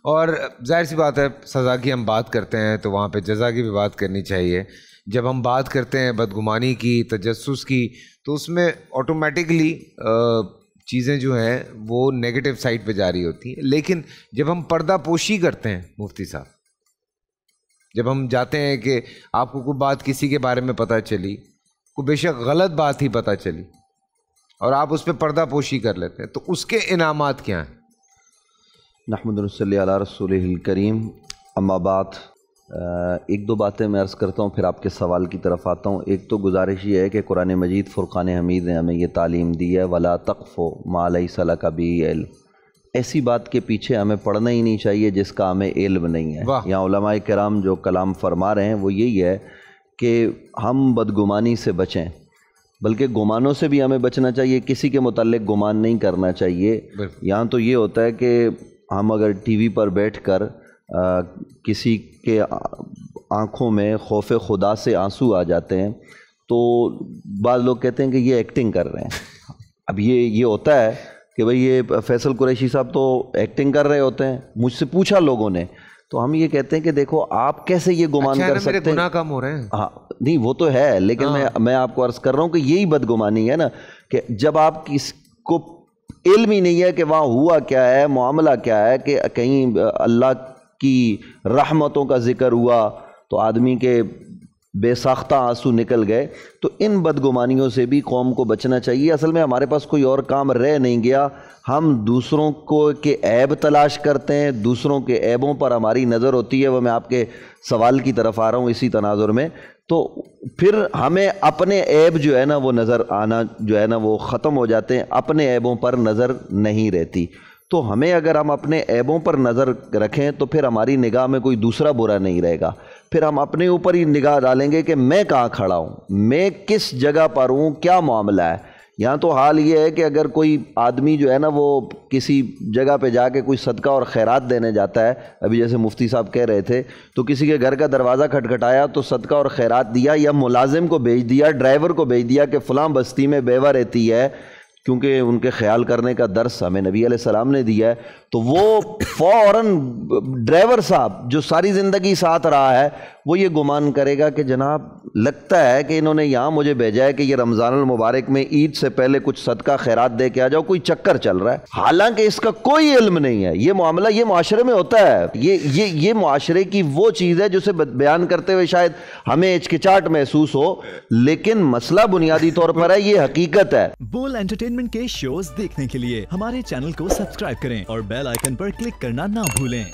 اور ظاہر سی بات ہے سزا کی ہم بات کرتے ہیں تو وہاں پہ جزا کی بھی بات کرنی چاہیے. جب ہم بات کرتے ہیں بدگمانی کی, تجسس کی, تو اس میں آٹومیٹکلی چیزیں جو ہیں وہ نیگیٹو سائڈ پہ جاری ہوتی ہیں. لیکن جب ہم پردہ پوشی کرتے ہیں مفتی صاحب, جب ہم جاتے ہیں کہ آپ کو کوئی بات کسی کے بارے میں پتہ چلی, کوئی بے شک غلط بات ہی پتہ چلی, اور آپ اس پہ پردہ پوشی کر لیتے ہیں, تو اس کے انعامات کیا ہیں؟ نحمد و نصلی علی رسولہ الکریم. اما بعد, ایک دو باتیں میں عرض کرتا ہوں پھر آپ کے سوال کی طرف آتا ہوں. ایک تو گزارش یہ ہے کہ قرآن مجید فرقان حمید نے ہمیں یہ تعلیم دی ہے وَلَا تَقْفُ مَا لَيْسَ لَكَ بِهِ عِلْمٌ. ایسی بات کے پیچھے ہمیں پڑھنا ہی نہیں چاہیے جس کا ہمیں علم نہیں ہے. یہاں علماء کرام جو کلام فرما رہے ہیں وہ یہی ہے کہ ہم بدگمانی سے بچیں, بلکہ گمانوں سے بھی ہمیں بچنا چاہیے. کسی کے متعلق گمان نہیں کرنا چاہیے. یہاں تو یہ ہوتا ہے کہ ہم اگر ٹی وی پر بیٹھ کر کسی کے آنکھوں میں خوف خدا سے آنسو آ جاتے ہیں تو بعض لوگ کہتے ہیں کہ یہ ایکٹنگ کر رہے ہیں. اب یہ ہوتا ہے کہ بھئی یہ فیصل قریشی صاحب تو ایکٹنگ کر رہے ہوتے ہیں. مجھ سے پوچھا لوگوں نے, تو ہم یہ کہتے ہیں کہ دیکھو آپ کیسے یہ گمان کر سکتے ہیں, گناہ کم ہو رہے ہیں. ہاں نہیں وہ تو ہے, لیکن میں آپ کو عرض کر رہا ہوں کہ یہی بدگمانی ہے نا, کہ جب آپ کس کو علم ہی نہیں ہے کہ وہاں ہوا کیا ہے, معاملہ کیا ہے, کہ کہیں اللہ کی رحمتوں کا ذکر ہوا تو آدمی کے بے ساختہ آنسو نکل گئے. تو ان بدگمانیوں سے بھی قوم کو بچنا چاہیے. اصل میں ہمارے پاس کوئی اور کام رہ نہیں گیا. ہم دوسروں کو کے عیب تلاش کرتے ہیں, دوسروں کے عیبوں پر ہماری نظر ہوتی ہے. وہ میں آپ کے سوال کی طرف آ رہا ہوں اسی تناظر میں. تو پھر ہمیں اپنے عیب جو ہے نا وہ نظر آنا جو ہے نا وہ ختم ہو جاتے ہیں, اپنے عیبوں پر نظر نہیں رہتی. تو ہمیں اگر ہم اپنے عیبوں پر نظر رکھیں تو پھر ہماری نگاہ میں کوئی دوسرا برا نہیں رہے گا. پھر ہم اپنے اوپر ہی نگاہ ڈالیں گے کہ میں کہاں کھڑا ہوں, میں کس جگہ پر ہوں, کیا معاملہ ہے. یہاں تو حال یہ ہے کہ اگر کوئی آدمی جو ہے نا وہ کسی جگہ پہ جا کے کوئی صدقہ اور خیرات دینے جاتا ہے, ابھی جیسے مفتی صاحب کہہ رہے تھے, تو کسی کے گھر کا دروازہ کھٹکھٹایا تو صدقہ اور خیرات دیا, یا ملازم کو بھیج دیا, ڈرائیور کو بھیج دیا کہ فلاں بستی میں بیوہ رہتی ہے, کیونکہ ان کے خیال کرنے کا درس ہمیں نبی علیہ السلام نے دیا ہے, تو وہ فوراً ڈرائیور صاحب جو ساری زندگی ساتھ رہا ہے وہ یہ گمان کرے گا کہ جناب لگتا ہے کہ انہوں نے یہاں مجھے بھیجا ہے کہ یہ رمضان المبارک میں عید سے پہلے کچھ صدقہ خیرات دے کے آ جاؤ, کوئی چکر چل رہا ہے. حالانکہ اس کا کوئی علم نہیں ہے. یہ معاملہ یہ معاشرے میں ہوتا ہے. یہ معاشرے کی وہ چیز ہے جسے بیان کرتے ہوئے شاید ہمیں ہچکچاہٹ محسوس ہو, لیکن مسئلہ بنیادی طور پر ہے, یہ حقیقت ہے. بول انٹرٹینمنٹ کے شوز دیکھنے کے لیے ہمارے چینل کو سبسکرائب کریں اور بیل آئیکن پر کلک کرنا نہ بھولیں.